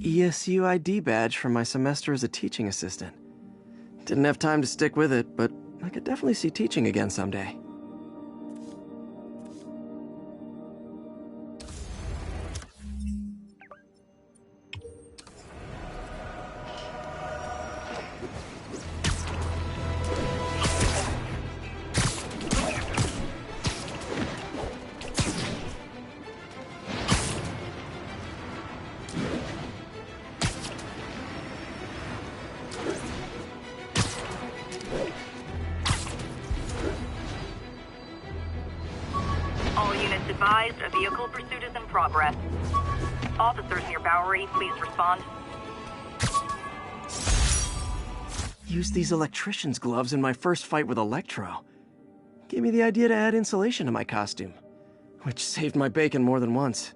ESU ID badge from my semester as a teaching assistant. Didn't have time to stick with it, but I could definitely see teaching again someday. Advised, a vehicle pursuit is in progress. Officers near Bowery, please respond. Used these electrician's gloves in my first fight with Electro. Gave me the idea to add insulation to my costume, which saved my bacon more than once.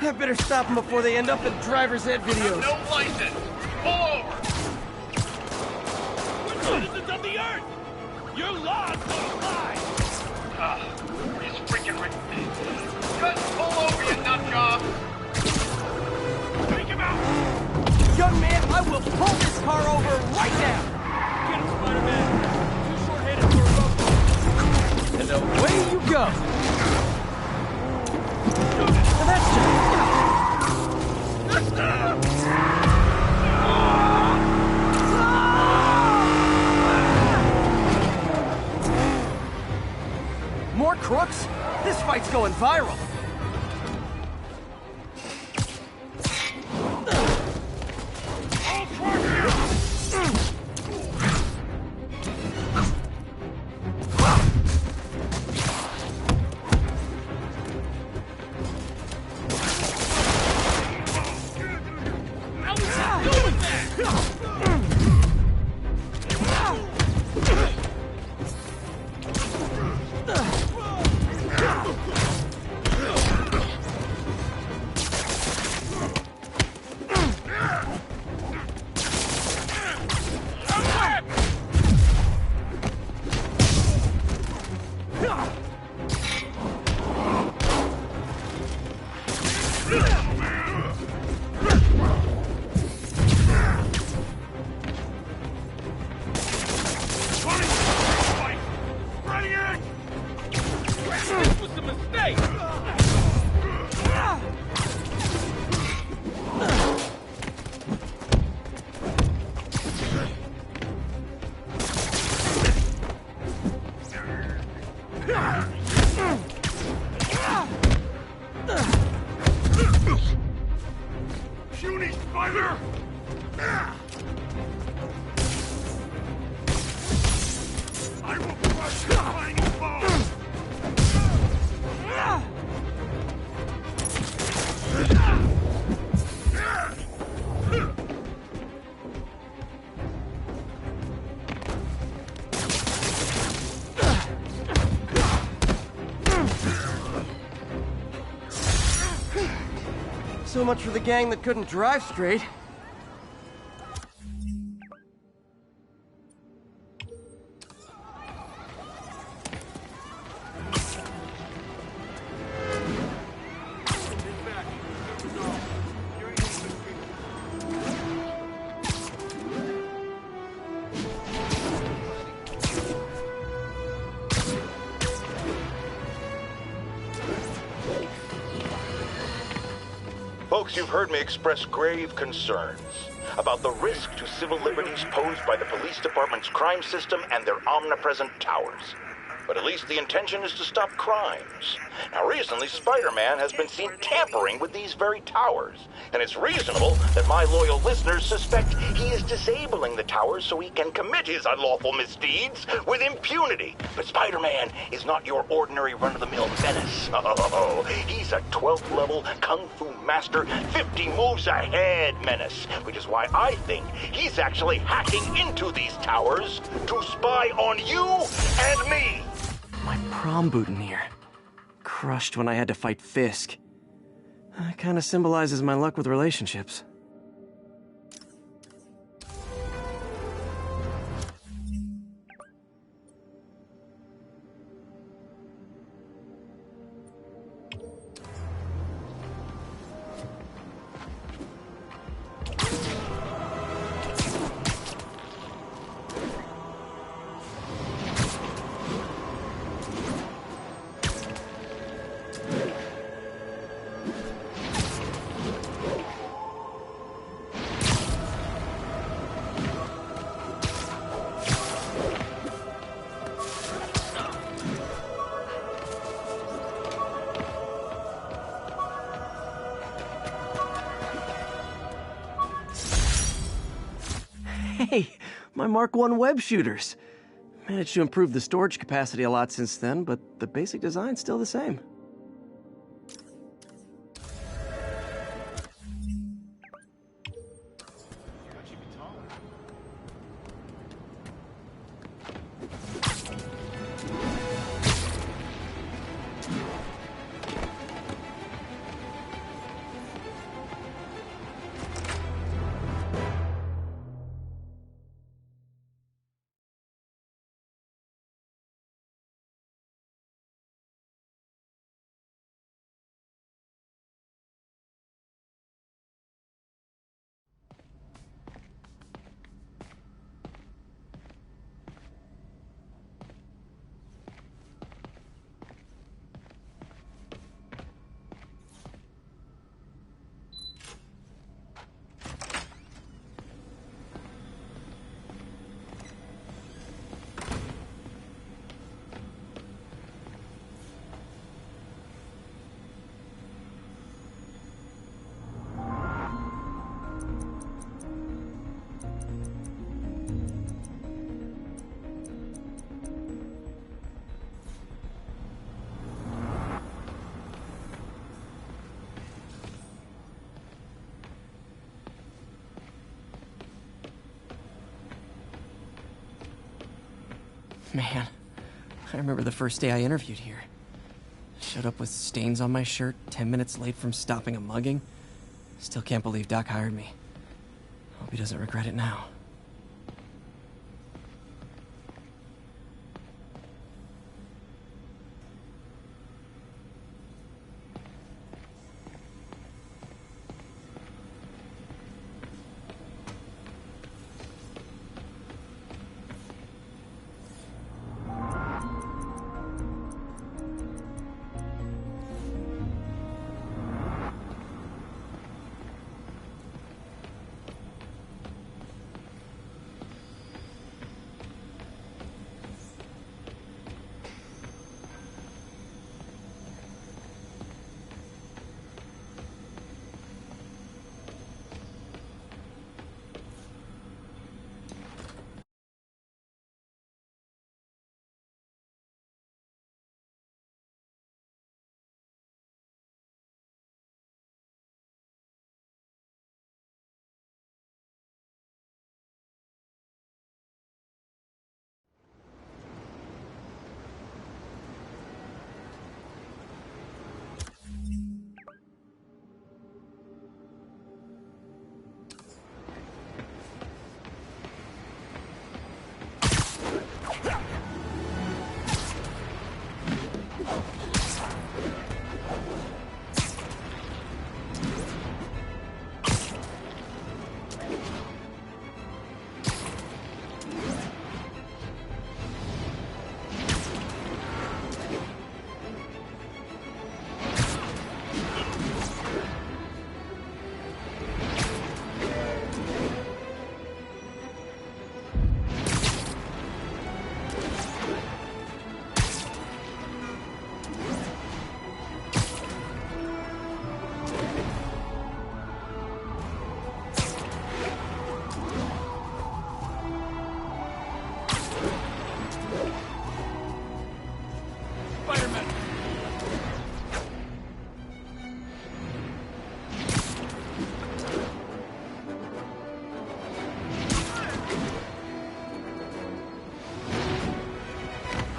I better stop them before they end up in driver's ed videos. No license! Pull over! We're citizens of the Earth! Your laws don't apply! He's freaking right. Just pull over, you nut job! Take him out! Young man, I will pull this car over right now! Get him, Spiderman! Too short-handed for a road. And away you go! Now that's just... More crooks? This fight's going viral. Puny spider! I will crush your tiny bones! So much for the gang that couldn't drive straight. Folks, weeks, you've heard me express grave concerns about the risk to civil liberties posed by the police department's crime system and their omnipresent towers. But at least the intention is to stop crimes. Now, recently, Spider-Man has been seen tampering with these very towers, and it's reasonable that my loyal listeners suspect he is disabling the towers so he can commit his unlawful misdeeds with impunity. But Spider-Man is not your ordinary run-of-the-mill menace. Oh, he's a 12th level Kung Fu master, 50 moves ahead menace, which is why I think he's actually hacking into these towers to spy on you and me. My prom boutonniere. Crushed when I had to fight Fisk. That kind of symbolizes my luck with relationships. Hey, my Mark I web shooters. Managed to improve the storage capacity a lot since then, but the basic design's still the same. Man, I remember the first day I interviewed here. Showed up with stains on my shirt, 10 minutes late from stopping a mugging. Still can't believe Doc hired me. Hope he doesn't regret it now.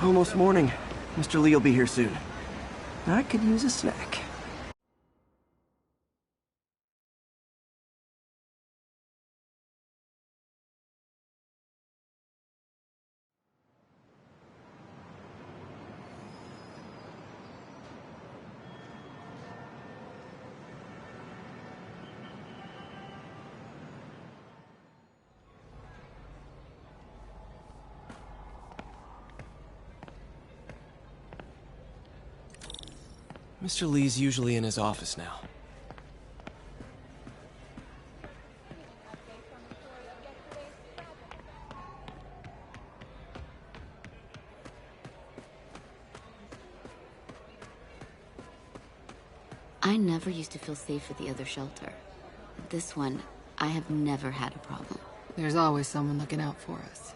Almost morning. Mr. Lee will be here soon. I could use a snack. Mr. Lee's usually in his office now. I never used to feel safe at the other shelter. This one, I have never had a problem. There's always someone looking out for us.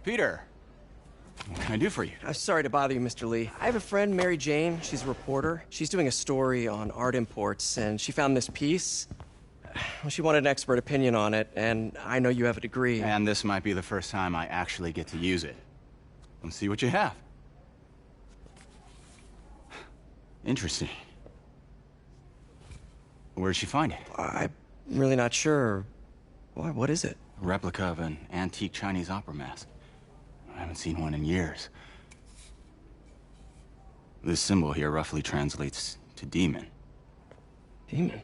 Peter, what can I do for you? Sorry to bother you, Mr. Lee. I have a friend, Mary Jane. She's a reporter. She's doing a story on art imports, and she found this piece. Well, she wanted an expert opinion on it, and I know you have a degree. And this might be the first time I actually get to use it. Let's see what you have. Interesting. Where'd she find it? I'm really not sure. Why, what is it? A replica of an antique Chinese opera mask. I haven't seen one in years. This symbol here roughly translates to demon. Demon?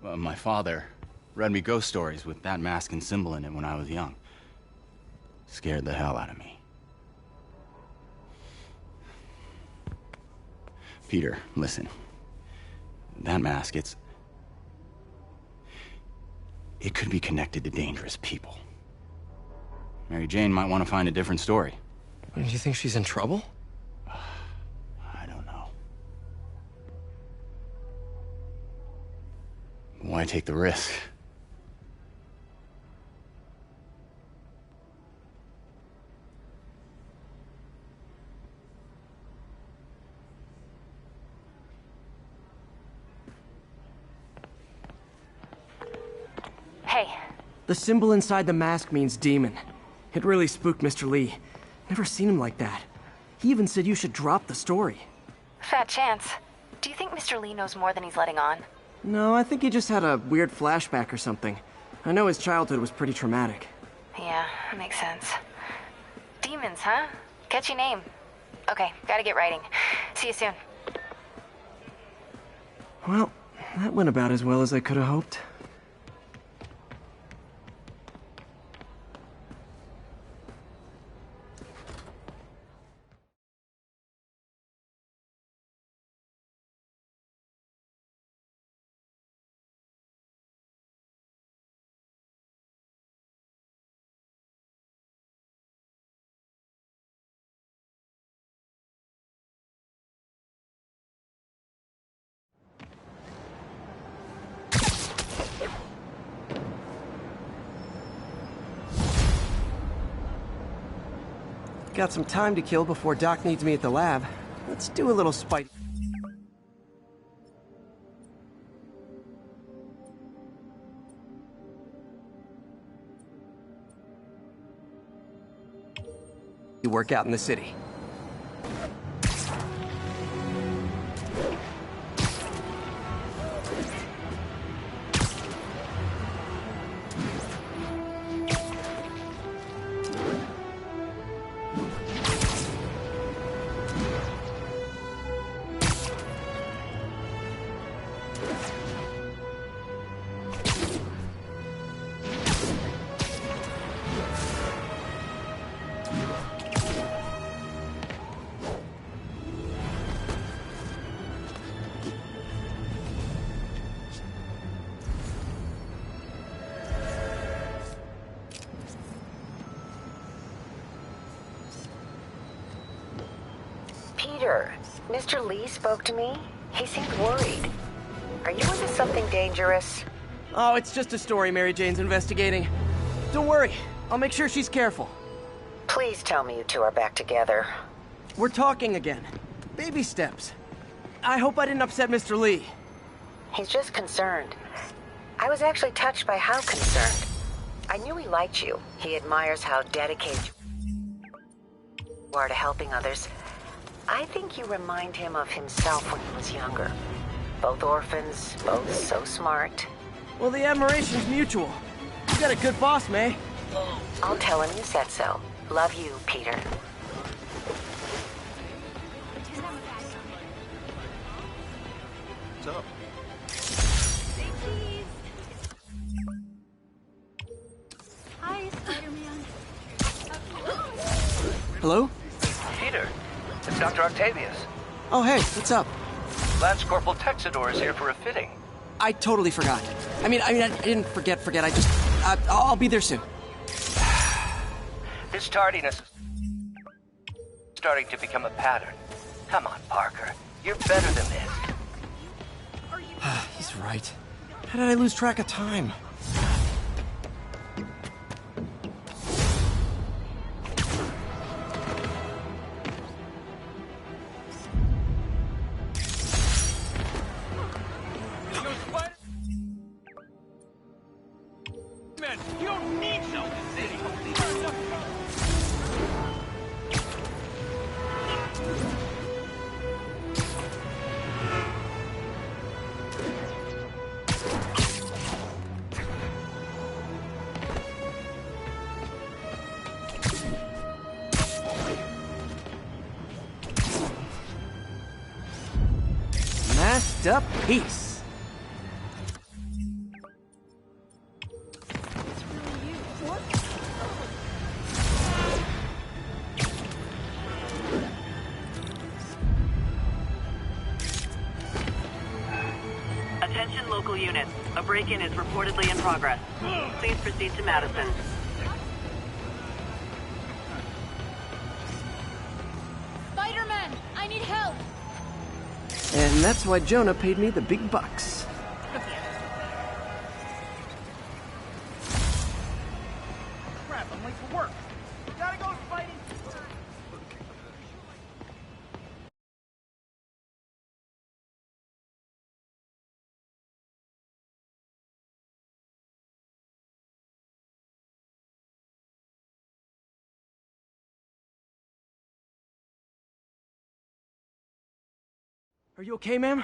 Well, my father read me ghost stories with that mask and symbol in it when I was young. Scared the hell out of me. Peter, listen. That mask, it could be connected to dangerous people. Mary Jane might want to find a different story. Do you think she's in trouble? I don't know. Why take the risk? Hey, The symbol inside the mask means demon. It really spooked Mr. Lee. Never seen him like that. He even said you should drop the story. Fat chance. Do you think Mr. Lee knows more than he's letting on? No, I think he just had a weird flashback or something. I know his childhood was pretty traumatic. Yeah, makes sense. Demons, huh? Catchy name. Okay, gotta get writing. See you soon. Well, that went about as well as I could have hoped. Got some time to kill before Doc needs me at the lab. Let's do a little Spidey work out in the city. Peter, Mr. Lee spoke to me. He seemed worried. Are you into something dangerous? Oh, it's just a story Mary Jane's investigating. Don't worry, I'll make sure she's careful. Please tell me you two are back together. We're talking again. Baby steps. I hope I didn't upset Mr. Lee. He's just concerned. I was actually touched by how concerned. I knew he liked you. He admires how dedicated you are to helping others. I think you remind him of himself when he was younger. Both orphans, both so smart. Well, the admiration's mutual. You got a good boss, May. I'll tell him you said so. Love you, Peter. What's up? Hi, Spiderman. Hello? Peter, it's Dr. Octavius. Oh, hey, what's up? Lance Corporal Texador is here for a fitting. I totally forgot. I mean, I didn't forget. I just... I'll be there soon. His tardiness is starting to become a pattern. Come on, Parker. You're better than this. He's right. How did I lose track of time? Man, you don't need no city. Masked up peace. Attention local units. A break-in is reportedly in progress. Please proceed to Madison. Spider-Man, I need help. And that's why Jonah paid me the big bucks. Crap, I'm late for work. Gotta go, Spidey. Are you okay, ma'am?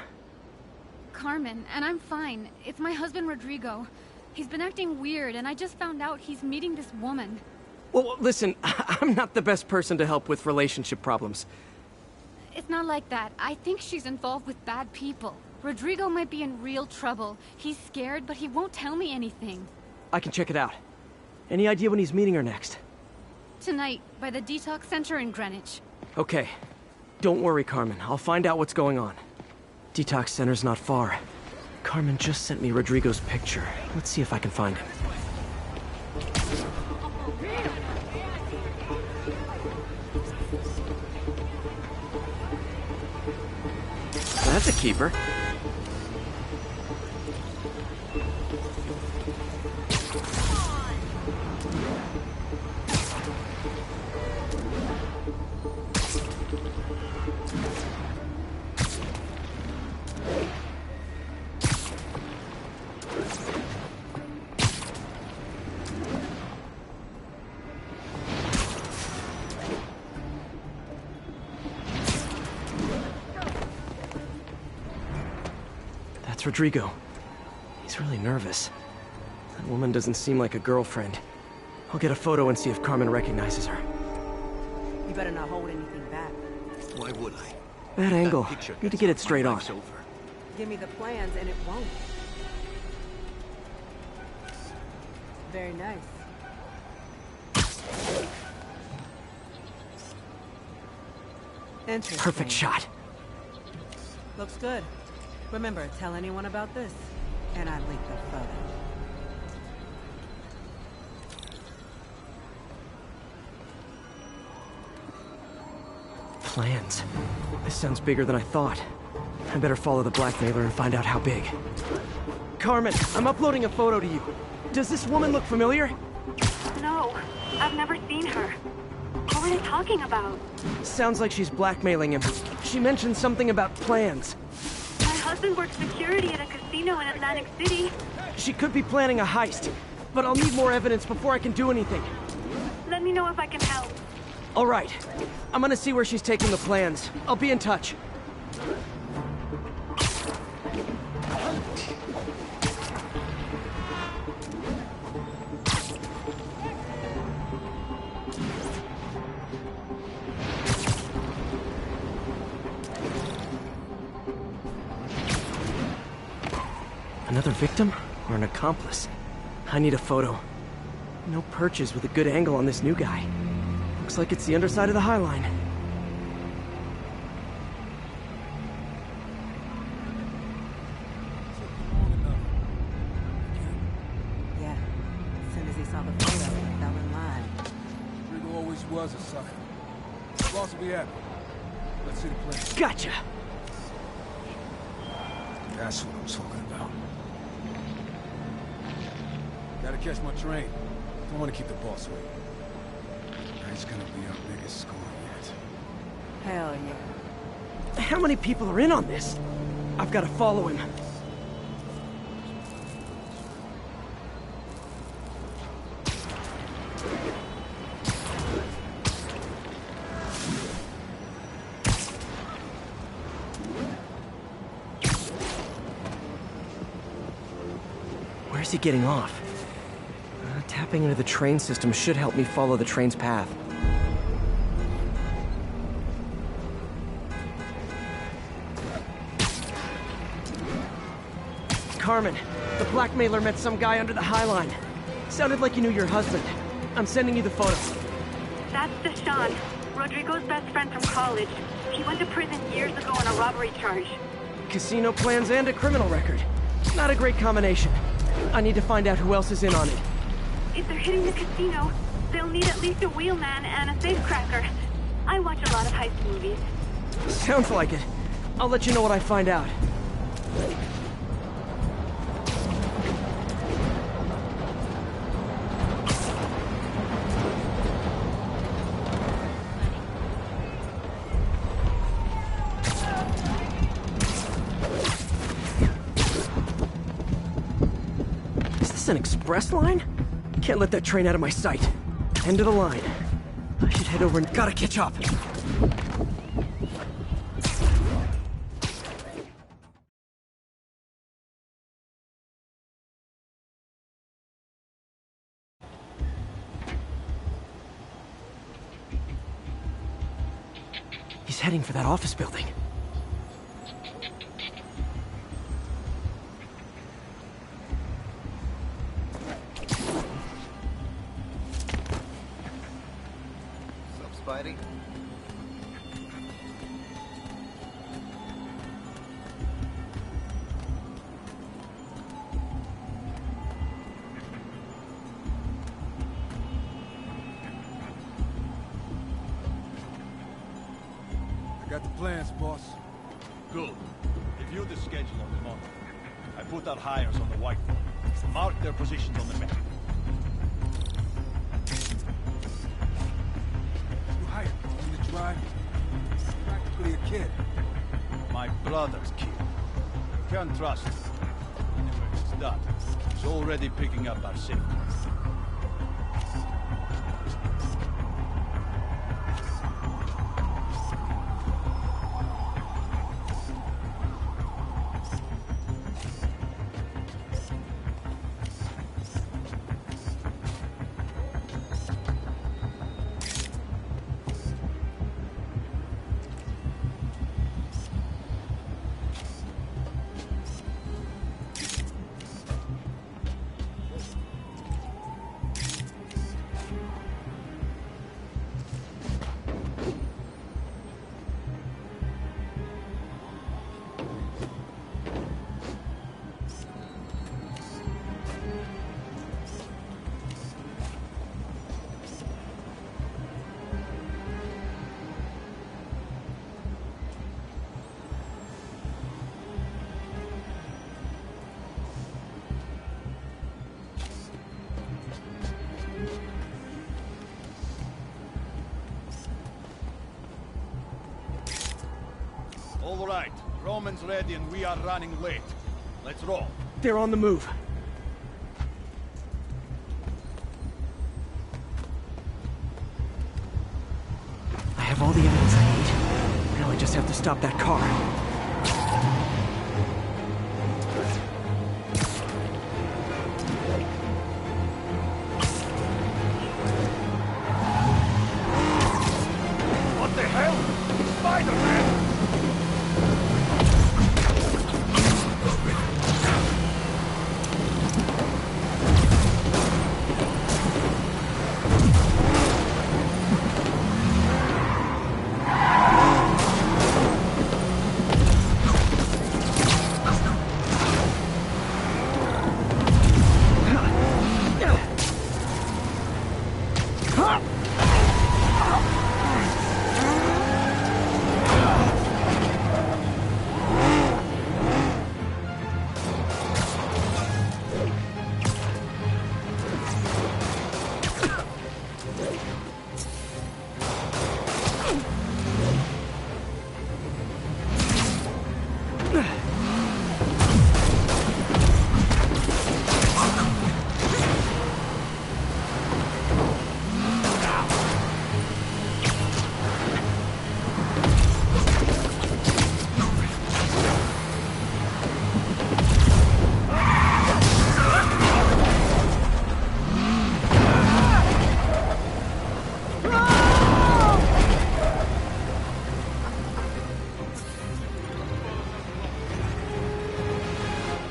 Carmen, and I'm fine. It's my husband, Rodrigo. He's been acting weird, and I just found out he's meeting this woman. Well, listen, I'm not the best person to help with relationship problems. It's not like that. I think she's involved with bad people. Rodrigo might be in real trouble. He's scared, but he won't tell me anything. I can check it out. Any idea when he's meeting her next? Tonight, by the detox center in Greenwich. Okay. Don't worry, Carmen. I'll find out what's going on. Detox center's not far. Carmen just sent me Rodrigo's picture. Let's see if I can find him. That's a keeper. That's Rodrigo. He's really nervous. That woman doesn't seem like a girlfriend. I'll get a photo and see if Carmen recognizes her. You better not hold anything back. Why would I? That angle. Need to get it straight on. Give me the plans and it won't. Very nice. Interesting. Perfect shot. Looks good. Remember, tell anyone about this, and I leak the photo. Plans. This sounds bigger than I thought. I better follow the blackmailer and find out how big. Carmen, I'm uploading a photo to you. Does this woman look familiar? No, I've never seen her. What were they talking about? Sounds like she's blackmailing him. She mentioned something about plans. My husband works security at a casino in Atlantic City. She could be planning a heist, but I'll need more evidence before I can do anything. Let me know if I can help. All right. I'm gonna see where she's taking the plans. I'll be in touch. Another victim or an accomplice? I need a photo. No perches with a good angle on this new guy. Looks like it's the underside of the High Line. Yeah. As soon as he saw the photo, he fell in line. Rodrigo always was a sucker. Boss will be happy. Let's see the plan. Gotcha! That's what I'm talking about. Gotta catch my train. Don't want to keep the boss waiting. He's gonna be our biggest score yet. Hell yeah. How many people are in on this? I've got to follow him. Where's he getting off? Tapping into the train system should help me follow the train's path. Carmen, the blackmailer met some guy under the High Line. Sounded like you knew your husband. I'm sending you the photo. That's Deshaun, Rodrigo's best friend from college. He went to prison years ago on a robbery charge. Casino plans and a criminal record. Not a great combination. I need to find out who else is in on it. If they're hitting the casino, they'll need at least a wheelman and a safecracker. I watch a lot of heist movies. Sounds like it. I'll let you know what I find out. Is this an express line? Can't let that train out of my sight. End of the line. I should head over and gotta catch up. He's heading for that office building. Spidey? I got the plans, boss. Good. Review the schedule on the monitor. I put our hires on the whiteboard. Mark their positions on the map. You hired me to drive. Practically a kid. My brother's kid. Can't trust him. Anyway, it's done. He's already picking up our safety. right. Roman's ready and we are running late. Let's roll. They're on the move. I have all the evidence I need. Now I just have to stop that car. What the hell? Spiderman!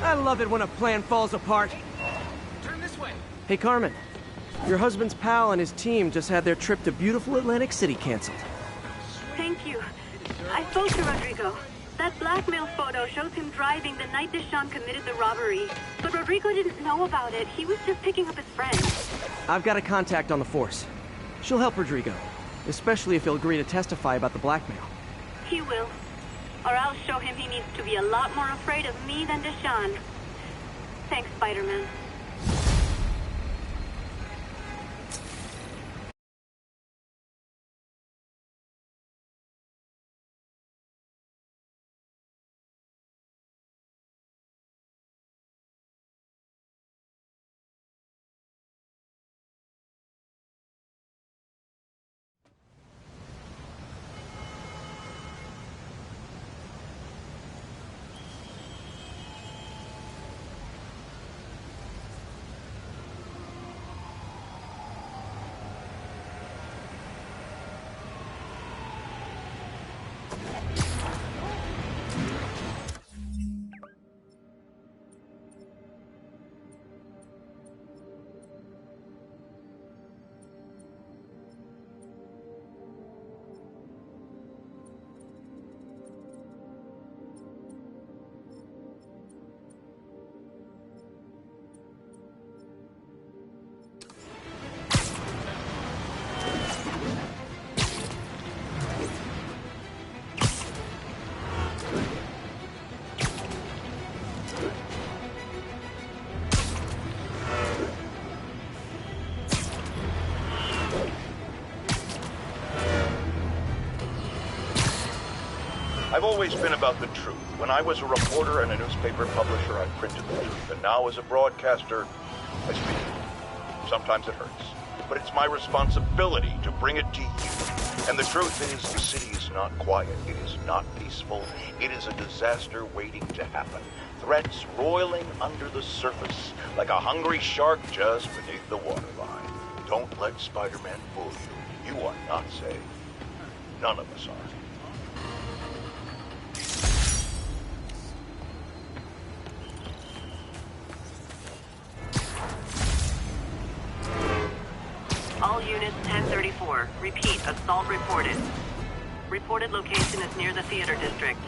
I love it when a plan falls apart. Turn this way. Hey, Carmen. Your husband's pal and his team just had their trip to beautiful Atlantic City canceled. Thank you. I spoke to Rodrigo. That blackmail photo shows him driving the night Deshawn committed the robbery. But Rodrigo didn't know about it. He was just picking up his friend. I've got a contact on the force. She'll help Rodrigo, especially if he'll agree to testify about the blackmail. He will. Or I'll show him he needs to be a lot more afraid of me than Deshawn. Thanks, Spiderman. I've always been about the truth. When I was a reporter and a newspaper publisher, I printed the truth. And now as a broadcaster, I speak it. Sometimes it hurts. But it's my responsibility to bring it to you. And the truth is, the city is not quiet. It is not peaceful. It is a disaster waiting to happen. Threats roiling under the surface, like a hungry shark just beneath the waterline. Don't let Spider-Man fool you. You are not safe. None of us are. All units 1034. Repeat, assault reported. Reported location is near the theater district.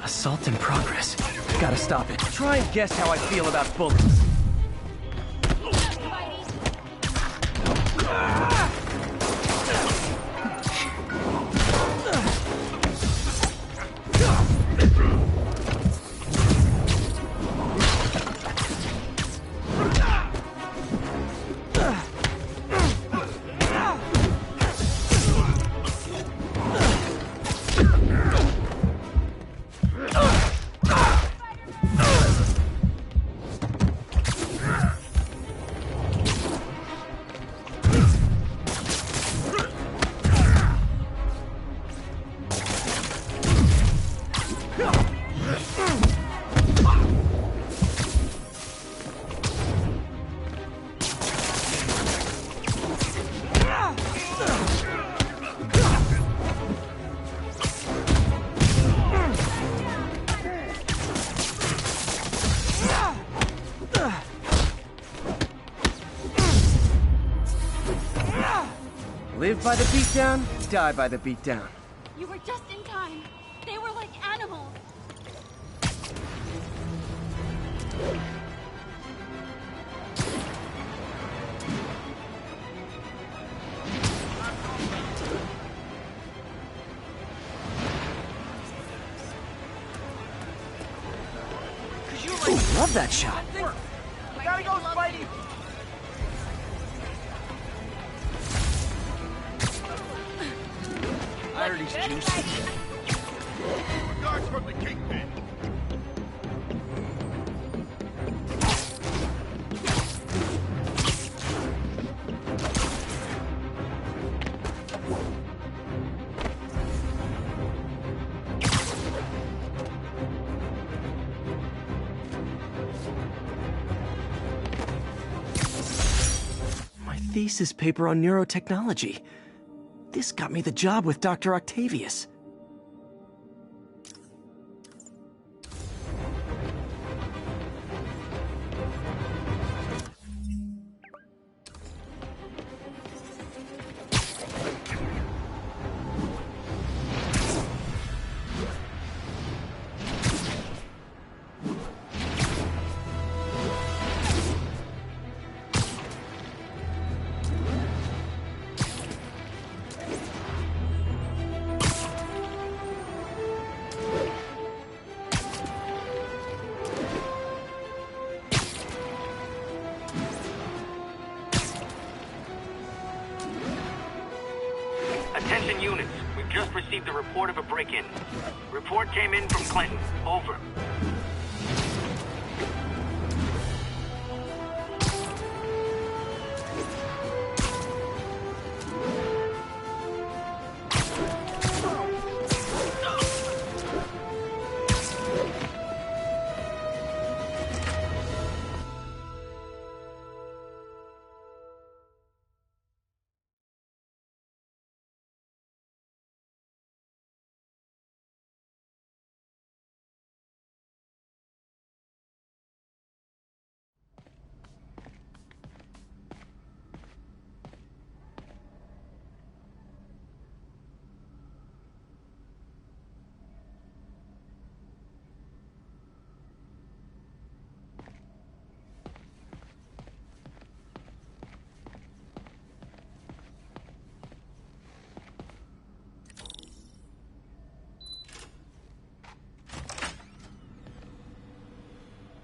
Assault in progress. Gotta stop it. Try and guess how I feel about bullets. Live by the beatdown, die by the beatdown. You were just in time. They were like animals. Ooh, love that shot. Gotta go, Spidey! I heard he's juicy. Regards from the Kingpin. My thesis paper on neurotechnology. This got me the job with Dr. Octavius. Attention units, we've just received a report of a break-in. Report came in from Clinton. Over.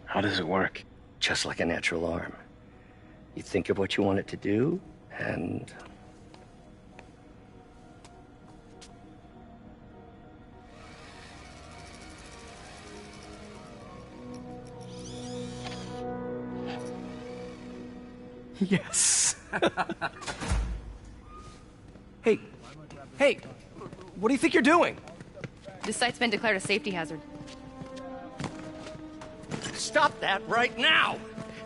How does it work? Just like a natural arm. You think of what you want it to do, and... Yes. Hey, what do you think you're doing? This site's been declared a safety hazard. Stop that right now!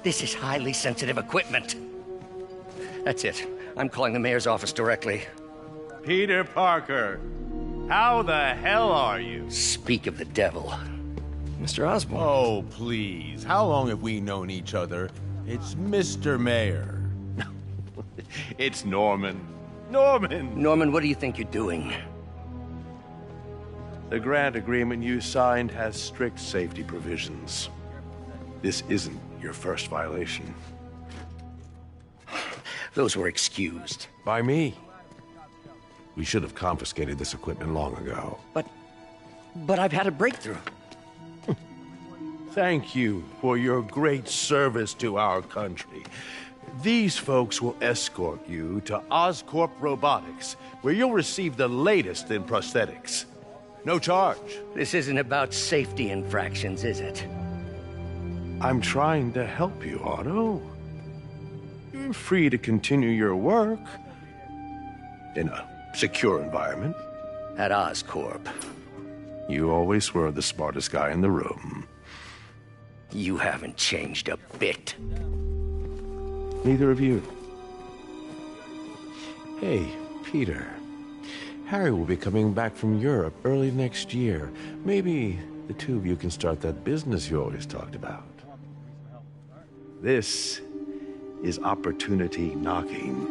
This is highly sensitive equipment. That's it. I'm calling the mayor's office directly. Peter Parker, how the hell are you? Speak of the devil. Mr. Osborn. Oh, please. How long have we known each other? It's Mr. Mayor. It's Norman. Norman! Norman, what do you think you're doing? The grant agreement you signed has strict safety provisions. This isn't your first violation. Those were excused. By me. We should have confiscated this equipment long ago. But I've had a breakthrough. Thank you for your great service to our country. These folks will escort you to Oscorp Robotics, where you'll receive the latest in prosthetics. No charge. This isn't about safety infractions, is it? I'm trying to help you, Otto. You're free to continue your work in a secure environment. At Oscorp. You always were the smartest guy in the room. You haven't changed a bit. Neither of you. Hey, Peter. Harry will be coming back from Europe early next year. Maybe the two of you can start that business you always talked about. This is opportunity knocking.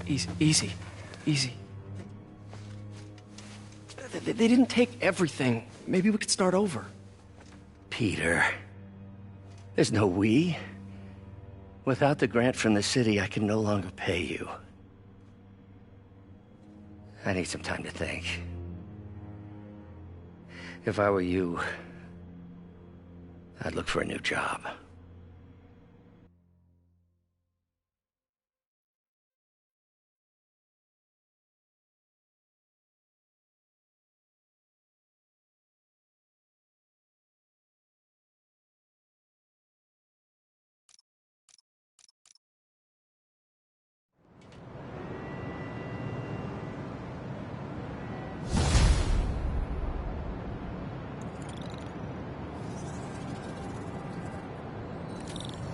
Easy. They didn't take everything. Maybe we could start over. Peter, there's no we. Without the grant from the city, I can no longer pay you. I need some time to think. If I were you, I'd look for a new job.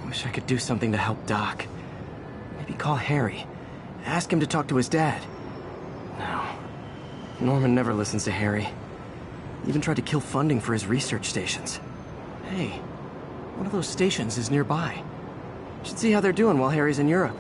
Wish I could do something to help Doc. Maybe call Harry. Ask him to talk to his dad. No. Norman never listens to Harry. Even tried to kill funding for his research stations. Hey, one of those stations is nearby. Should see how they're doing while Harry's in Europe.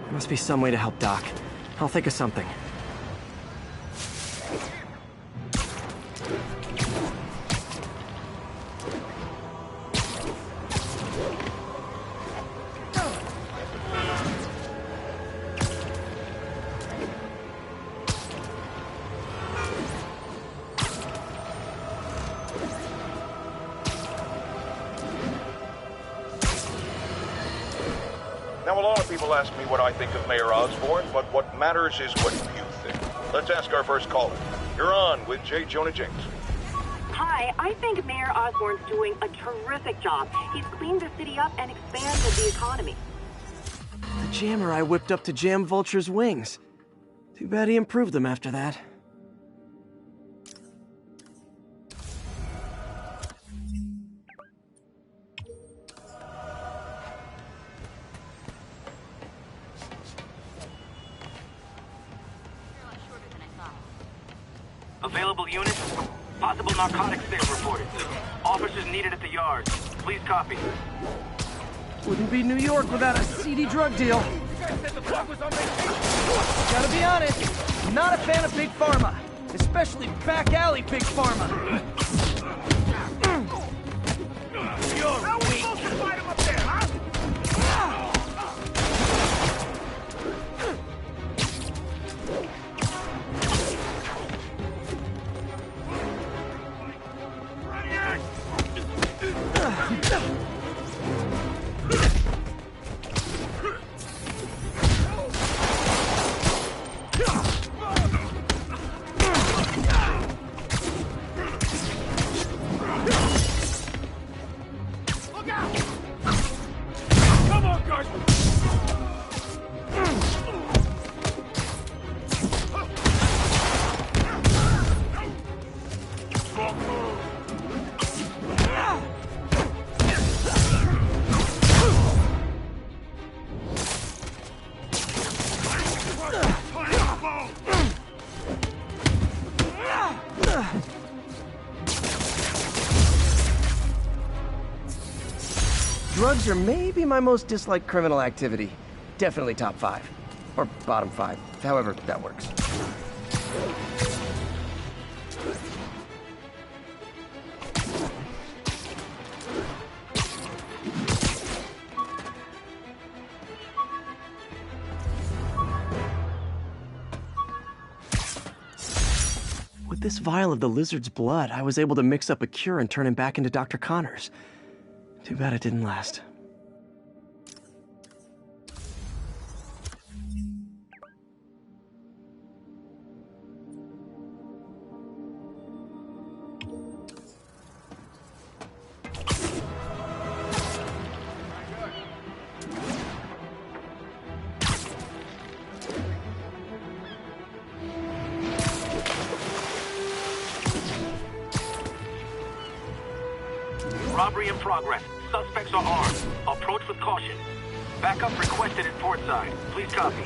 There must be some way to help Doc. I'll think of something. Now, a lot of people ask me what I think of Mayor Osborn, but what matters is what you think. Let's ask our first caller. You're on with J. Jonah Jameson. Hi, I think Mayor Osborn's doing a terrific job. He's cleaned the city up and expanded the economy. The jammer I whipped up to jam Vulture's wings. Too bad he improved them after that. Available units? Possible narcotics sale reported. Officers needed at the yard. Please copy. Wouldn't be New York without a seedy drug deal. Gotta be honest, not a fan of Big Pharma. Especially back alley Big Pharma. How are we supposed to fight him up there, huh? Drugs are maybe my most disliked criminal activity. Definitely top 5. Or bottom 5, however that works. With this vial of the lizard's blood, I was able to mix up a cure and turn him back into Dr. Connors. Too bad it didn't last. Robbery in progress. Suspects are armed. Approach with caution. Backup requested at portside. Please copy.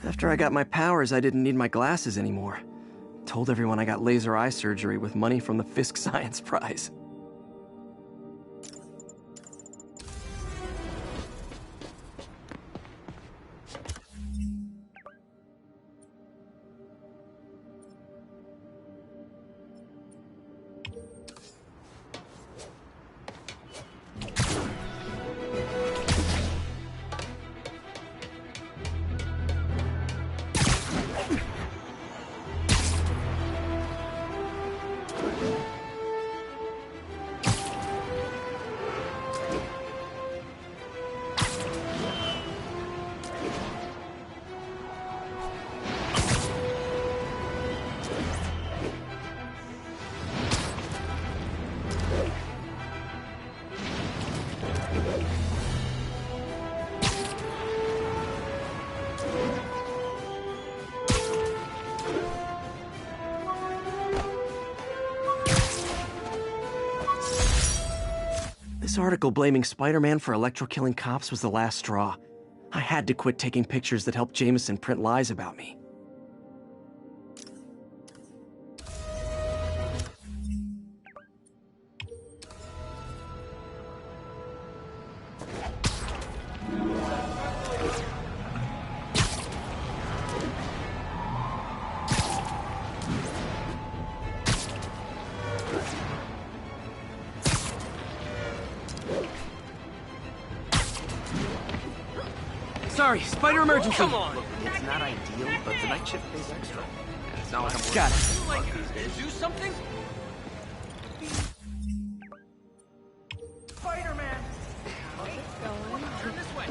After I got my powers, I didn't need my glasses anymore. Told everyone I got laser eye surgery with money from the Fisk Science Prize. This article blaming Spider-Man for electro-killing cops was the last straw. I had to quit taking pictures that helped Jameson print lies about me. Sorry, spider emergency. Come on. Look, it's not ideal, but the night shift pays extra. It's not like I'm Got it. You like do something? Spider-Man! Turn this way.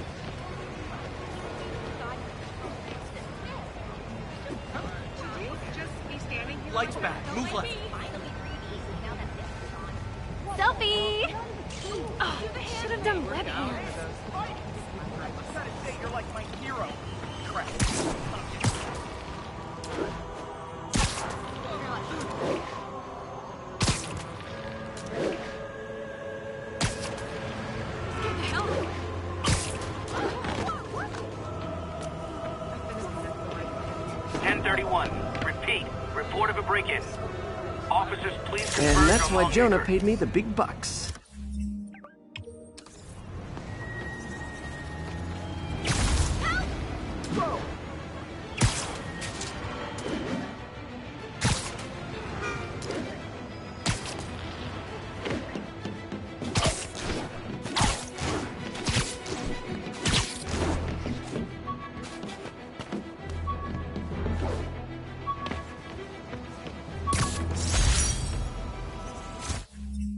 Lights back. Move left. Selfie! Oh, should have done web hands. I'm trying to say you're like my hero. Crap. Get the hell out. 1031. Repeat. Report of a break-in. Officers, please confirm. And that's why your Jonah maker. paid me the big bucks.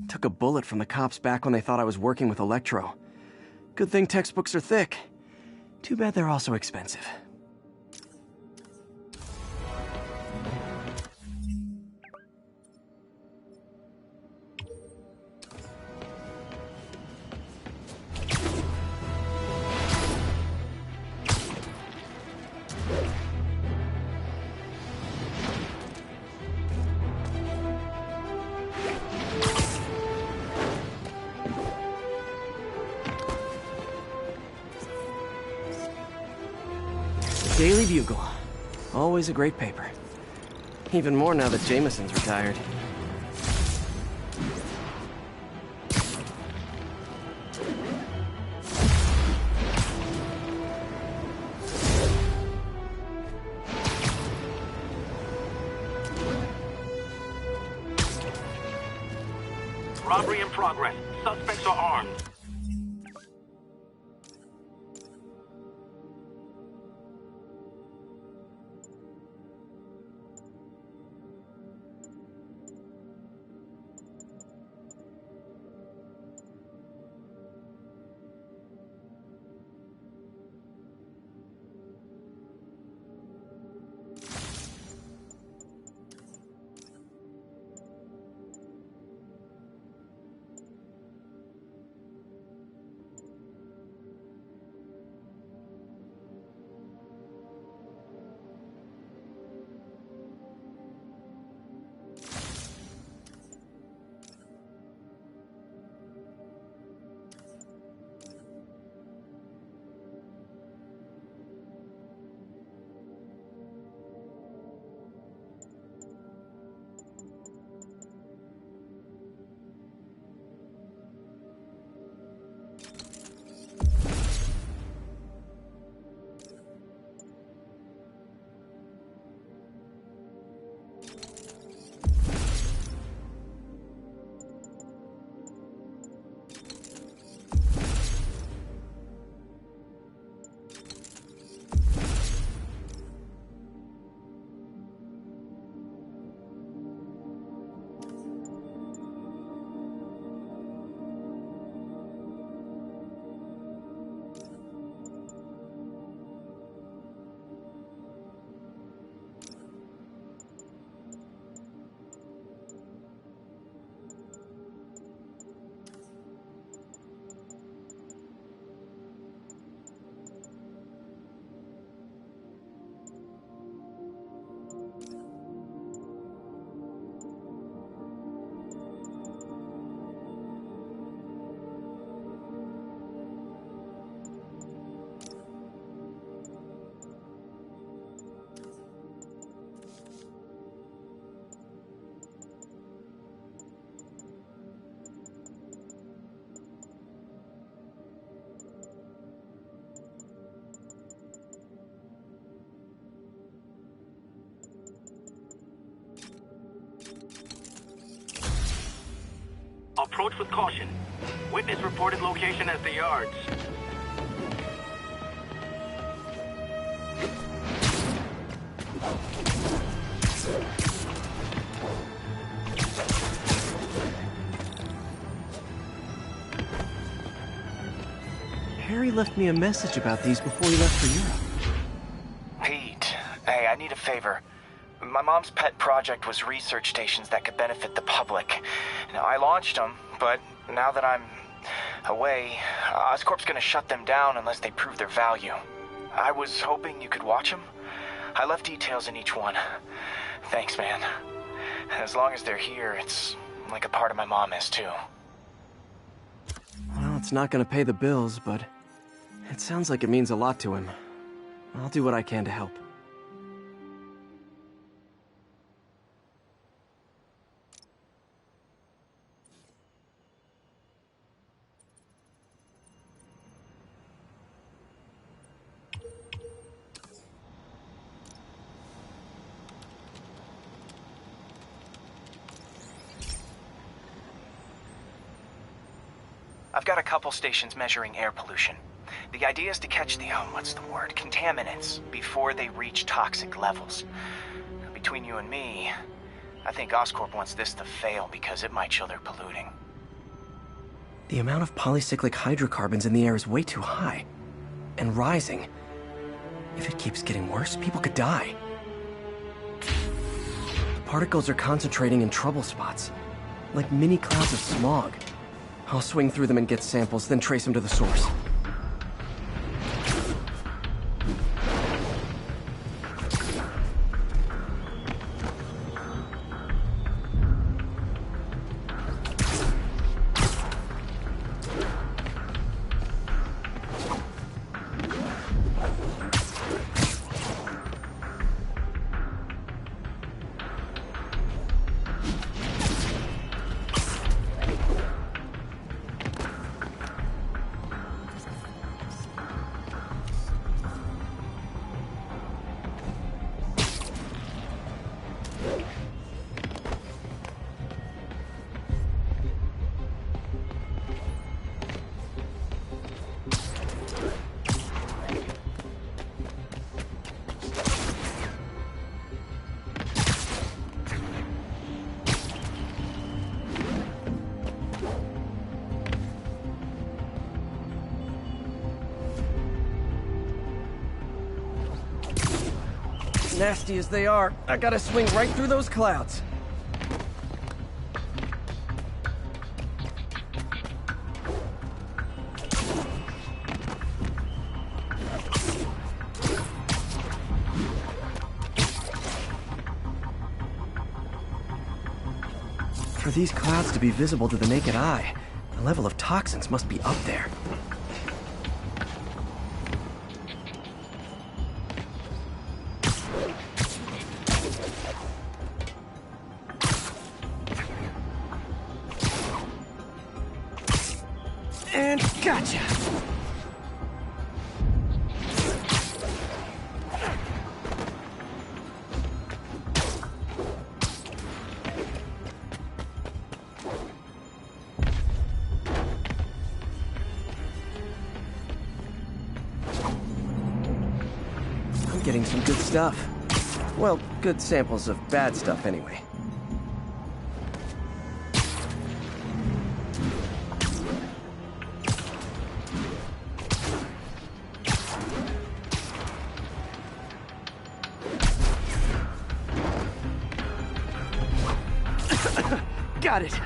Took a bullet from the cops back when they thought I was working with Electro. Good thing textbooks are thick. Too bad they're also expensive. Daily Bugle. Always a great paper. Even more now that Jameson's retired. Robbery in progress. Suspects are armed. Approach with caution. Witness reported location as the yards. Harry left me a message about these before he left for Europe. Pete, hey, I need a favor. My mom's pet project was research stations that could benefit the public. Now, I launched them, but now that I'm away, Oscorp's gonna shut them down unless they prove their value. I was hoping you could watch them. I left details in each one. Thanks, man. As long as they're here, it's like a part of my mom is, too. Well, it's not gonna pay the bills, but it sounds like it means a lot to him. I'll do what I can to help. I've got a couple stations measuring air pollution. The idea is to catch the, contaminants before they reach toxic levels. Between you and me, I think Oscorp wants this to fail because it might show they're polluting. The amount of polycyclic hydrocarbons in the air is way too high. And rising. If it keeps getting worse, people could die. The particles are concentrating in trouble spots, like mini clouds of smog. I'll swing through them and get samples, then trace them to the source. Nasty as they are, I gotta swing right through those clouds. For these clouds to be visible to the naked eye, the level of toxins must be up there. And gotcha! I'm getting some good stuff. Well, good samples of bad stuff anyway. Got it.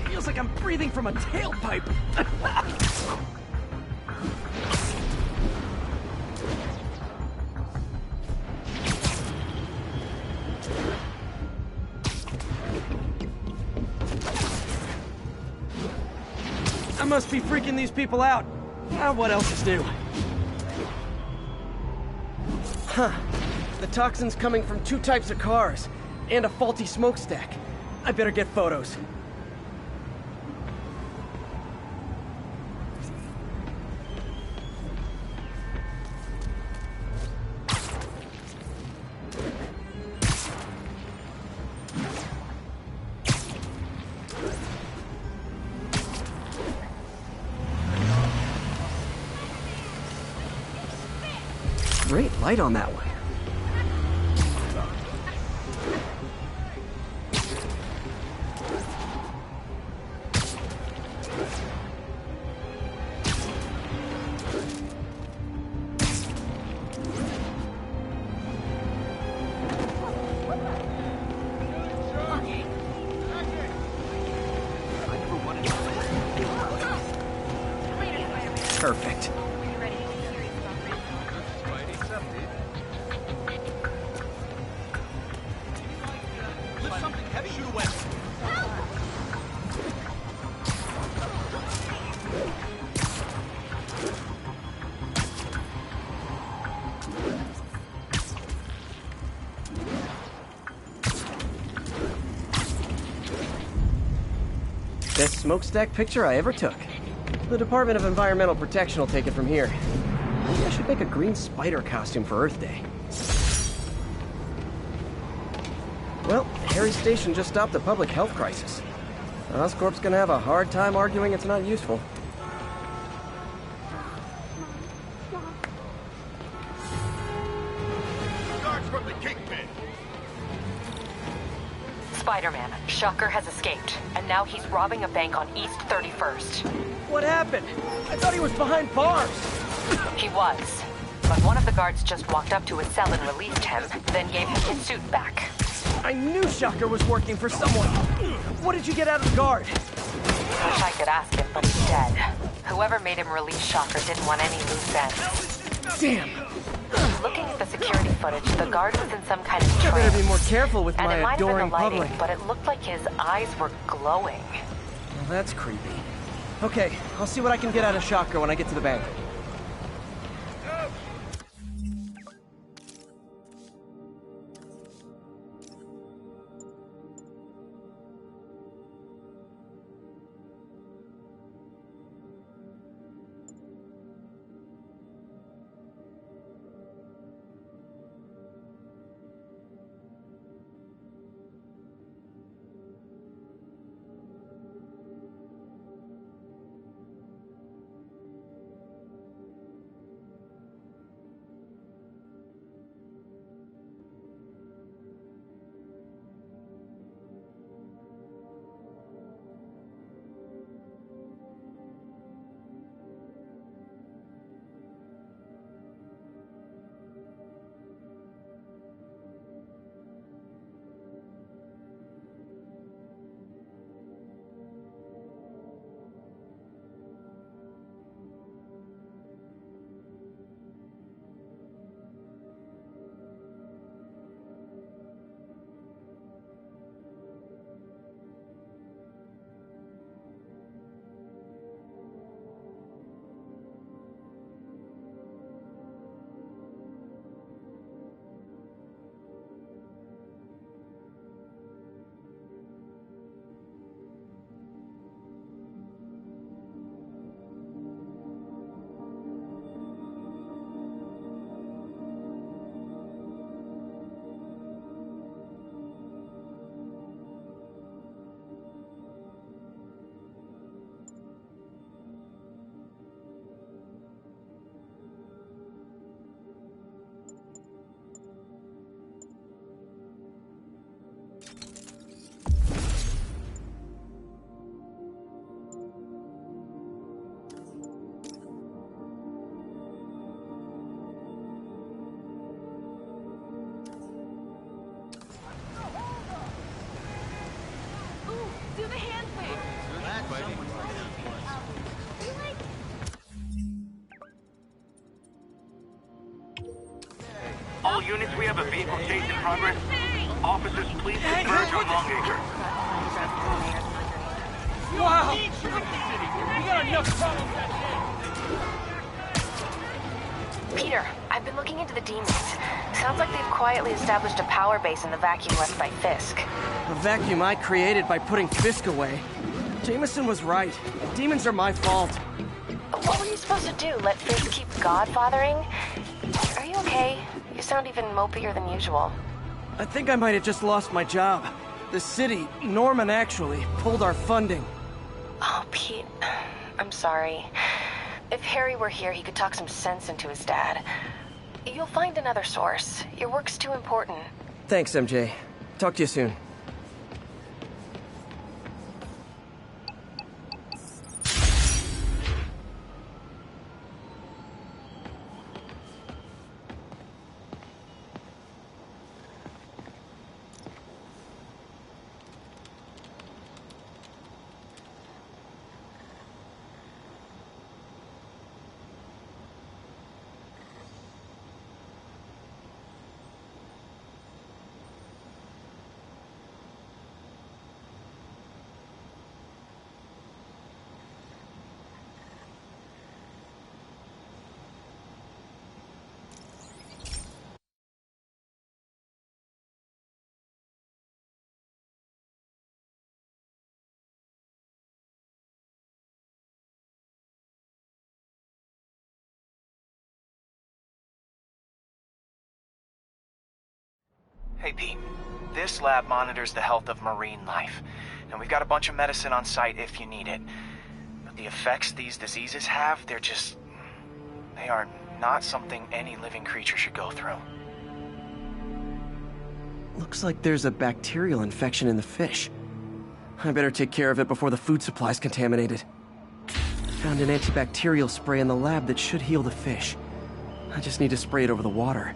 Feels like I'm breathing from a tailpipe. I must be freaking these people out. What else is new? Huh. The toxin's coming from 2 types of cars, and a faulty smokestack. I better get photos. Great light on that one. Perfect. Best smokestack picture I ever took. The Department of Environmental Protection will take it from here. Maybe I should make a green spider costume for Earth Day. Well, Harry's station just stopped a public health crisis. Oscorp's gonna have a hard time arguing it's not useful. Starts from the kingpin. Spiderman, Shocker has escaped, and now he's robbing a bank on East 31st. What happened? I thought he was behind bars. He was, but one of the guards just walked up to his cell and released him, then gave him his suit back. I knew Shocker was working for someone. What did you get out of the guard? Wish I could ask him, but he's dead. Whoever made him release Shocker didn't want any loose ends. Damn. Looking at the security footage, the guard was in some kind of trance. I better be more careful with and my it might have been adoring the lighting, public. but it looked like his eyes were glowing. Well, that's creepy. Okay, I'll see what I can get out of Shocker when I get to the bank. units, we have a vehicle chase in progress. Officers, please converge on Longacre. Wow! We got enough problems out here. Peter, I've been looking into the demons. Sounds like they've quietly established a power base in the vacuum left by Fisk. A vacuum I created by putting Fisk away. Jameson was right. Demons are my fault. What were you supposed to do? Let Fisk keep godfathering? Are you okay? You sound even mopier than usual. I think I might have just lost my job. The city, Norman actually, pulled our funding. Oh, Pete, I'm sorry. If Harry were here, he could talk some sense into his dad. You'll find another source. Your work's too important. Thanks, MJ. Talk to you soon. Hey, Pete. This lab monitors the health of marine life, and we've got a bunch of medicine on site if you need it. But the effects these diseases have, they are not something any living creature should go through. Looks like there's a bacterial infection in the fish. I better take care of it before the food supply's contaminated. Found an antibacterial spray in the lab that should heal the fish. I just need to spray it over the water.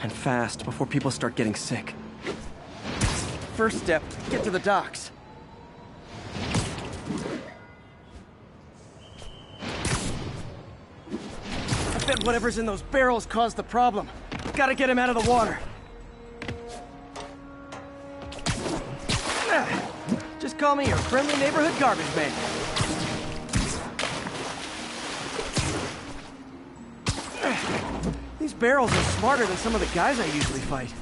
And fast, before people start getting sick. First step, get to the docks. I bet whatever's in those barrels caused the problem. Gotta get him out of the water. Just call me your friendly neighborhood garbage man. These barrels are smarter than some of the guys I usually fight.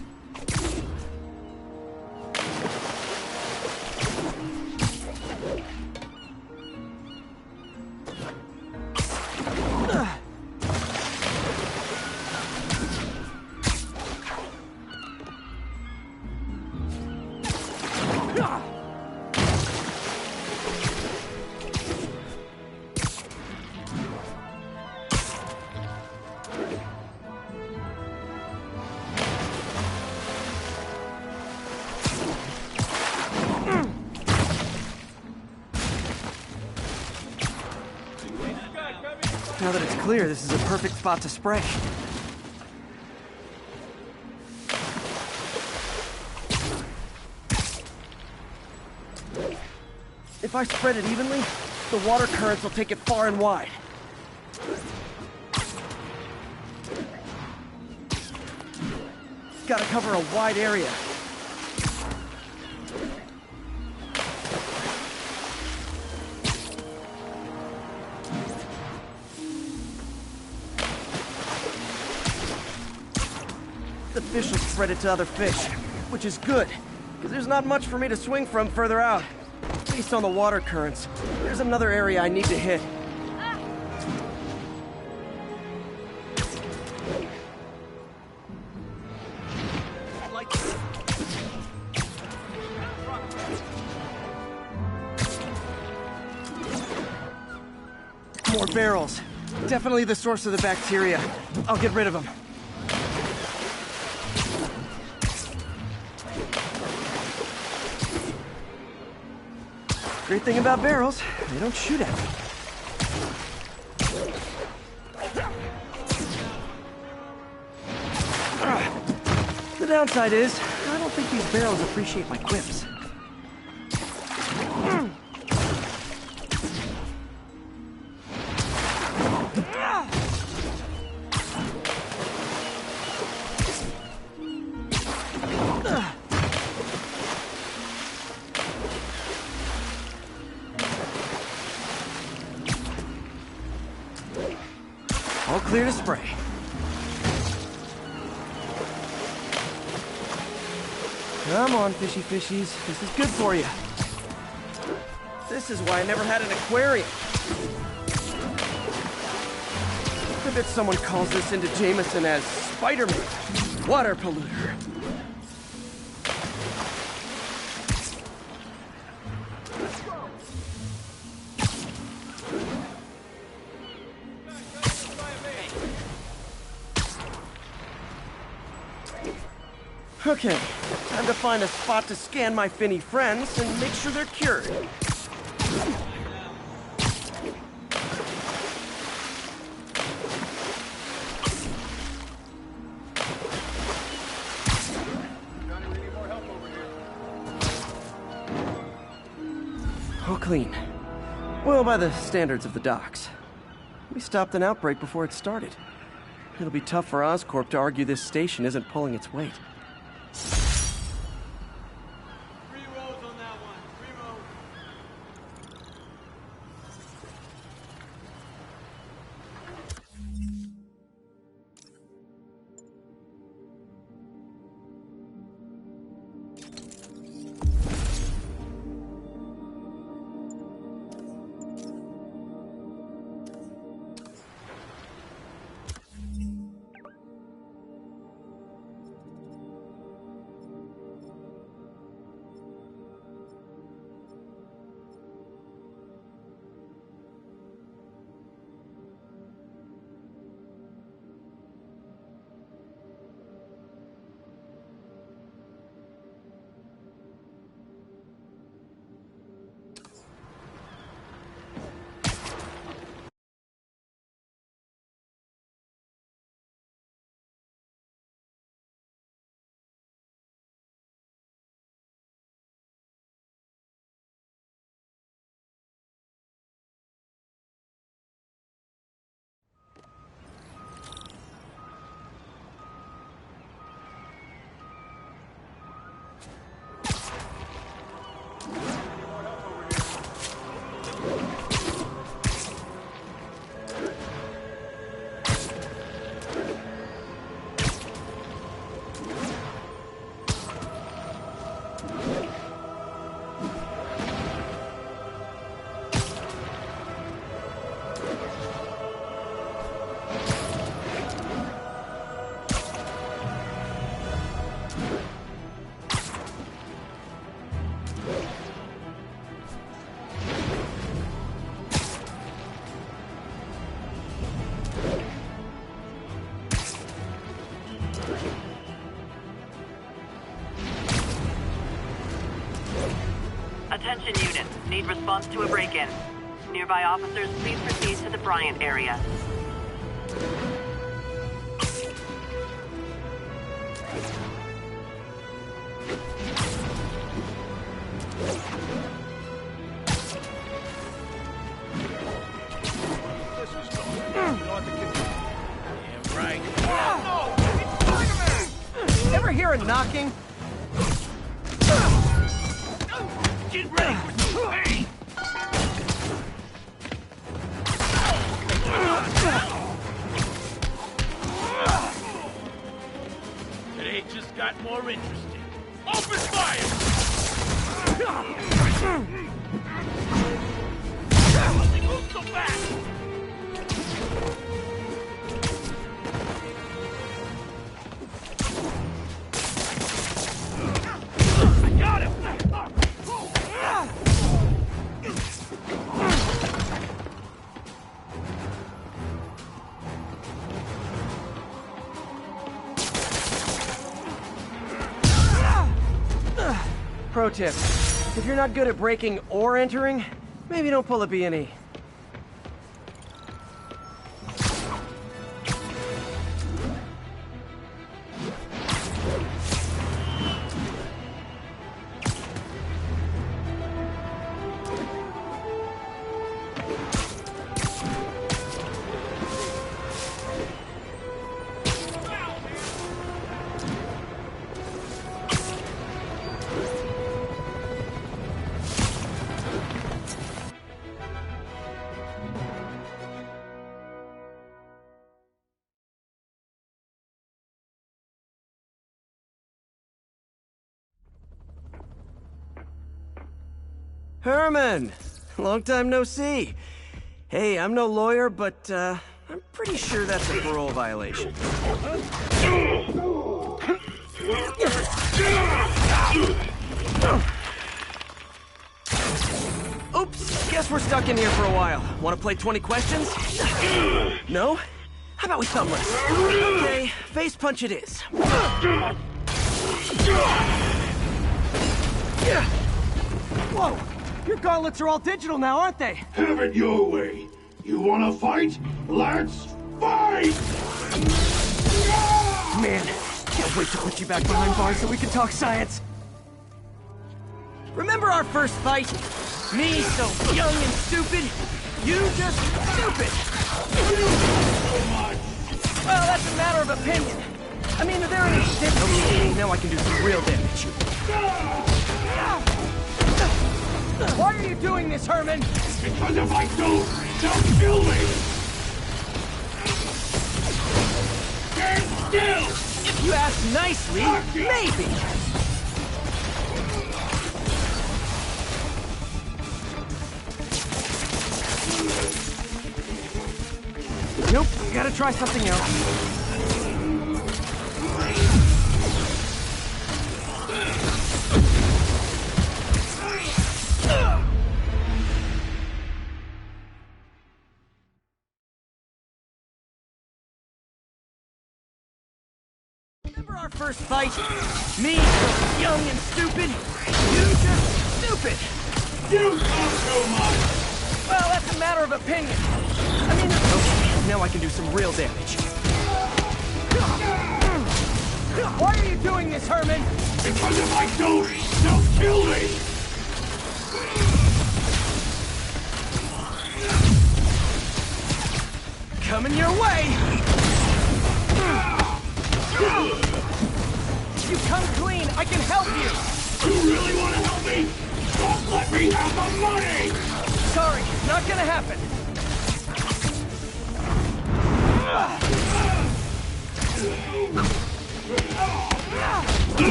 Now that it's clear, this is a perfect spot to spray. If I spread it evenly, the water currents will take it far and wide. Gotta cover a wide area. The fish will spread it to other fish, which is good, because there's not much for me to swing from further out. Based on the water currents, there's another area I need to hit. More barrels. Definitely the source of the bacteria. I'll get rid of them. Great thing about barrels, they don't shoot at me. The downside is, I don't think these barrels appreciate my quips. All clear to spray. Come on, fishy fishies. This is good for you. This is why I never had an aquarium. I bet someone calls this into Jameson as Spiderman, water polluter. Okay, time to find a spot to scan my finny friends and make sure they're cured. All clean. Well, by the standards of the docks. We stopped an outbreak before it started. It'll be tough for Oscorp to argue this station isn't pulling its weight. Attention units, need response to a break-in. Nearby officers, please proceed to the Bryant area. Ever hear a knocking? Get ready for some pain! Today just got more interesting. Open fire! Move so fast! Pro tip, if you're not good at breaking or entering, maybe don't pull a B&E. Herman! Long time no see. Hey, I'm no lawyer, but, I'm pretty sure that's a parole violation. Oops, guess we're stuck in here for a while. Want to play 20 questions? No? How about we thumbless? Okay, face punch it is. Whoa! Your gauntlets are all digital now, aren't they? Have it your way. You wanna fight? Let's fight! Man, can't wait to put you back behind bars so we can talk science. Remember our first fight? Me so young and stupid, you just stupid. Well, that's a matter of opinion. I mean, are there any... Okay, now I can do some real damage. Why are you doing this, Herman? Because if I don't, they'll kill me! Stand still! If you ask nicely, maybe. Nope, gotta try something else. Remember our first fight? Me, so young and stupid. You just stupid. You talk too much! Well, that's a matter of opinion. I mean, okay, now I can do some real damage. Why are you doing this, Herman? Because if I don't, they'll kill me! Coming your way! You come clean, I can help you! You really want to help me? Just let me have the money! Sorry, not gonna happen.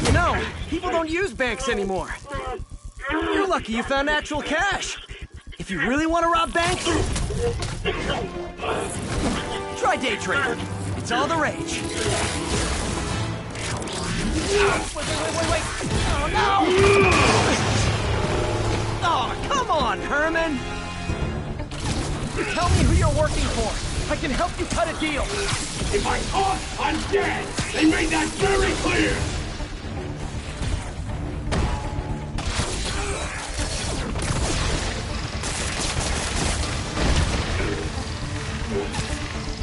You know, people don't use banks anymore. You're lucky you found actual cash. If you really want to rob banks, try day trading. It's all the rage. Wait. Oh, no! Oh, come on, Herman! You tell me who you're working for. I can help you cut a deal. If I talk, I'm dead! They made that very clear!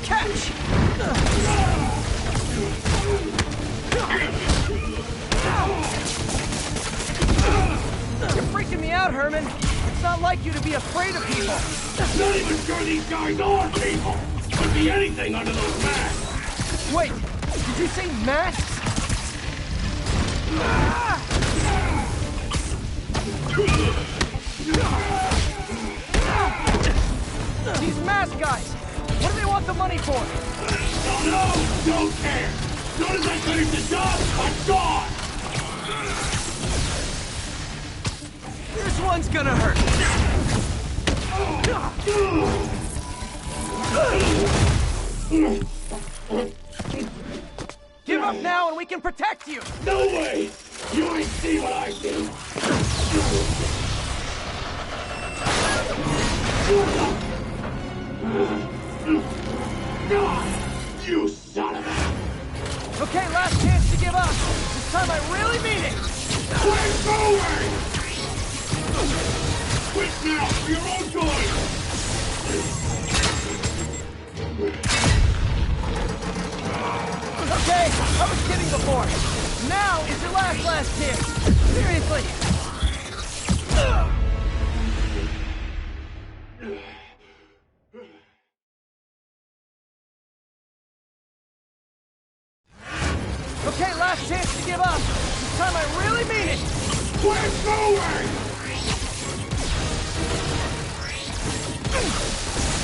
Catch! You're freaking me out, Herman. It's not like you to be afraid of people. Not even sure these guys are people. Could be anything under those masks. Wait, did you say masks? These mask guys, what do they want the money for? Don't know, don't care. As soon as I finish the job, I'm gone. This one's gonna hurt. Give up now and we can protect you! No way! You ain't see what I do! You son of a... Okay, last chance to give up. This time I really mean it! Quit going! Quit now for your own choice! Okay, I was kidding before. Now is your last chance. Seriously. Okay, last chance to give up. This time I really mean it. Quit going!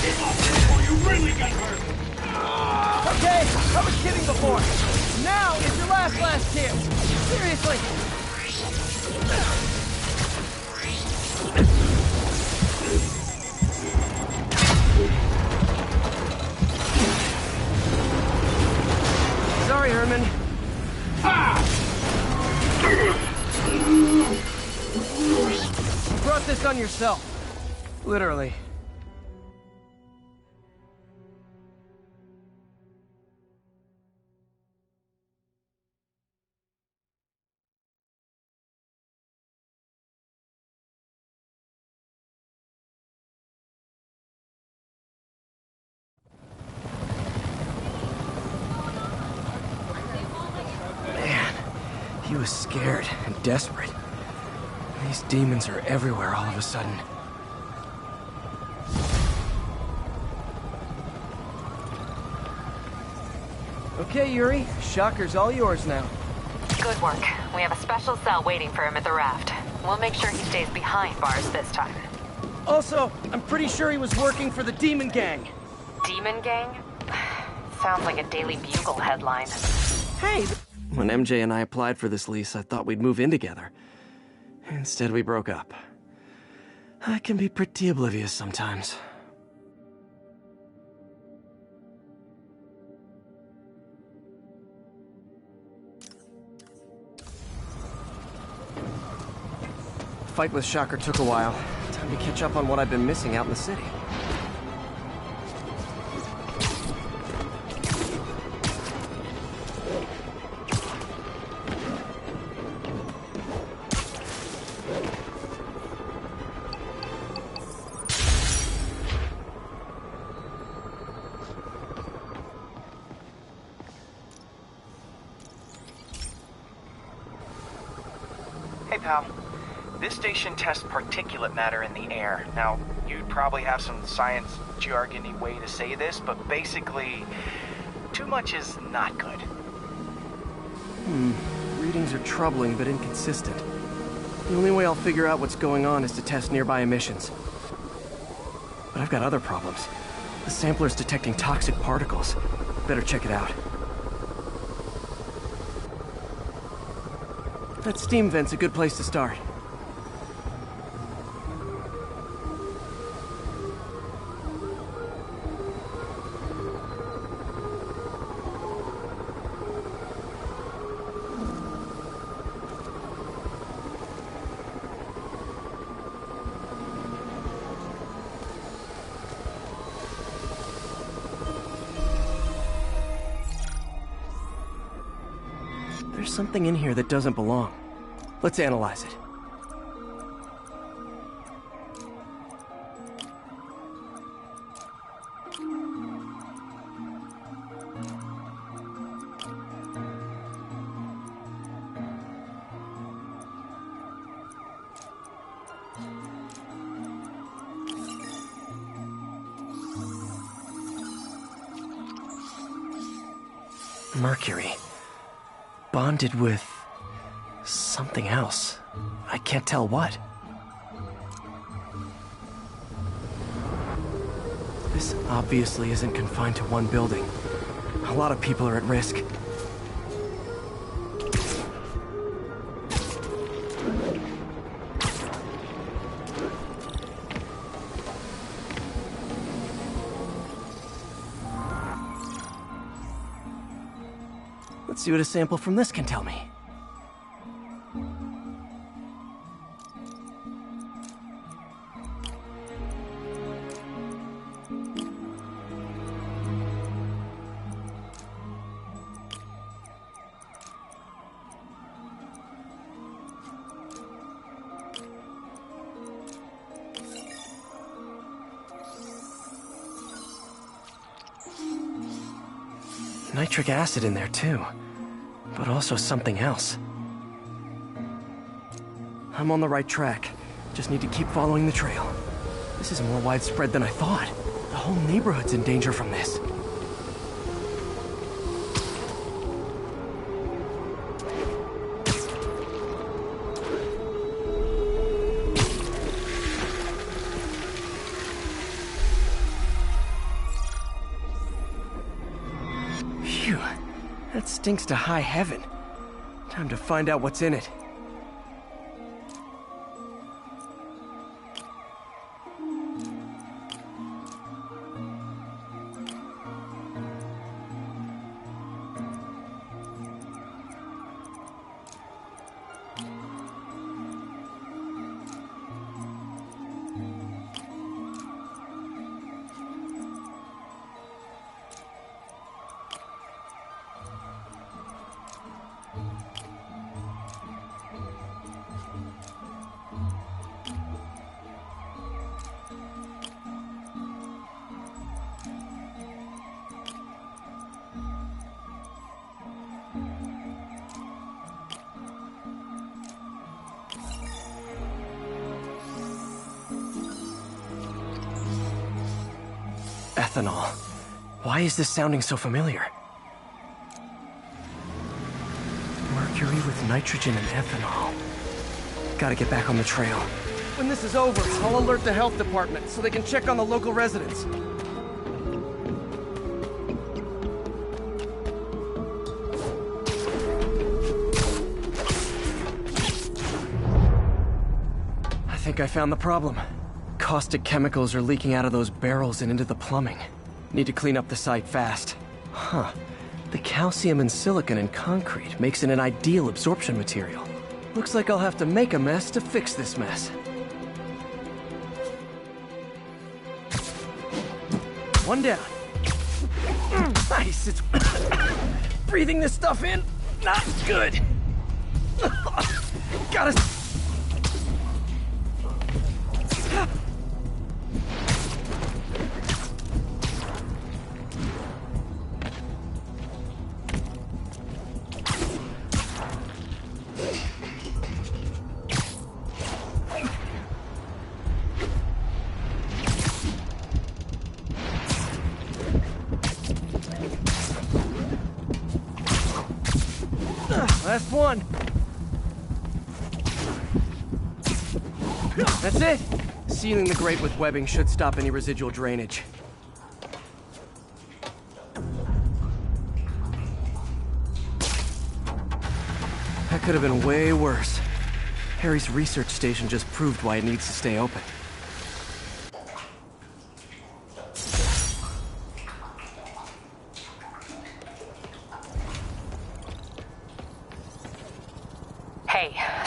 Give up before you really get hurt! Okay, I was kidding before. Now is your last chance. Seriously. Sorry, Herman. You brought this on yourself. Literally. He was scared and desperate. These demons are everywhere all of a sudden. Okay, Yuri. Shocker's all yours now. Good work. We have a special cell waiting for him at the raft. We'll make sure he stays behind bars this time. Also, I'm pretty sure he was working for the Demon Gang. Demon Gang? Sounds like a Daily Bugle headline. Hey! When MJ and I applied for this lease, I thought we'd move in together. Instead, we broke up. I can be pretty oblivious sometimes. The fight with Shocker took a while. Time to catch up on what I've been missing out in the city. Hey, pal. This station tests particulate matter in the air. Now, you'd probably have some science jargony way to say this, but basically, too much is not good. Readings are troubling but inconsistent. The only way I'll figure out what's going on is to test nearby emissions. But I've got other problems. The sampler's detecting toxic particles. Better check it out. That steam vent's a good place to start. There's something in here that doesn't belong. Let's analyze it. Mercury. Bonded with something else. I can't tell what. This obviously isn't confined to one building. A lot of people are at risk. Let's see what a sample from this can tell me. Nitric acid in there too, but also something else. I'm on the right track. Just need to keep following the trail. This is more widespread than I thought. The whole neighborhood's in danger from this. stinks to high heaven. Time to find out what's in it. Ethanol. Why is this sounding so familiar? Mercury with nitrogen and ethanol. Gotta get back on the trail. When this is over, I'll alert the health department so they can check on the local residents. I think I found the problem. Caustic chemicals are leaking out of those barrels and into the plumbing. Need to clean up the site fast. Huh. The calcium and silicon in concrete makes it an ideal absorption material. Looks like I'll have to make a mess to fix this mess. One down. Nice, it's... breathing this stuff in, not good. Gotta... Last one. That's it. Sealing the grate with webbing should stop any residual drainage. That could have been way worse. Harry's research station just proved why it needs to stay open.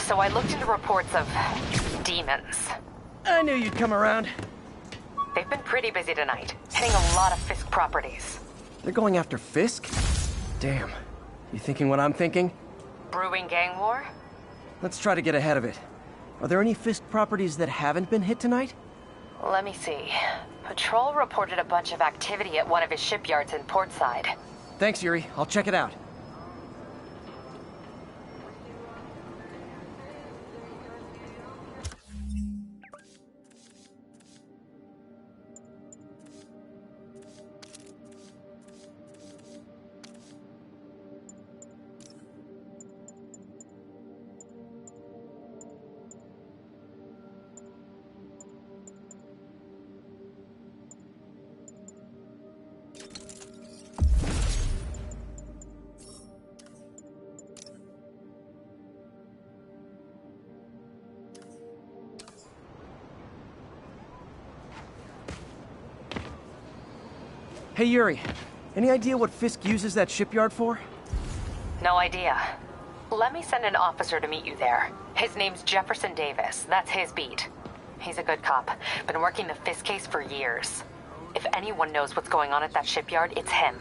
So I looked into reports of demons. I knew you'd come around. They've been pretty busy tonight, hitting a lot of Fisk properties. They're going after Fisk? Damn. You thinking what I'm thinking? Brewing gang war? Let's try to get ahead of it. Are there any Fisk properties that haven't been hit tonight? Let me see. Patrol reported a bunch of activity at one of his shipyards in Portside. Thanks, Yuri. I'll check it out. Hey, Yuri. Any idea what Fisk uses that shipyard for? No idea. Let me send an officer to meet you there. His name's Jefferson Davis. That's his beat. He's a good cop. Been working the Fisk case for years. If anyone knows what's going on at that shipyard, it's him.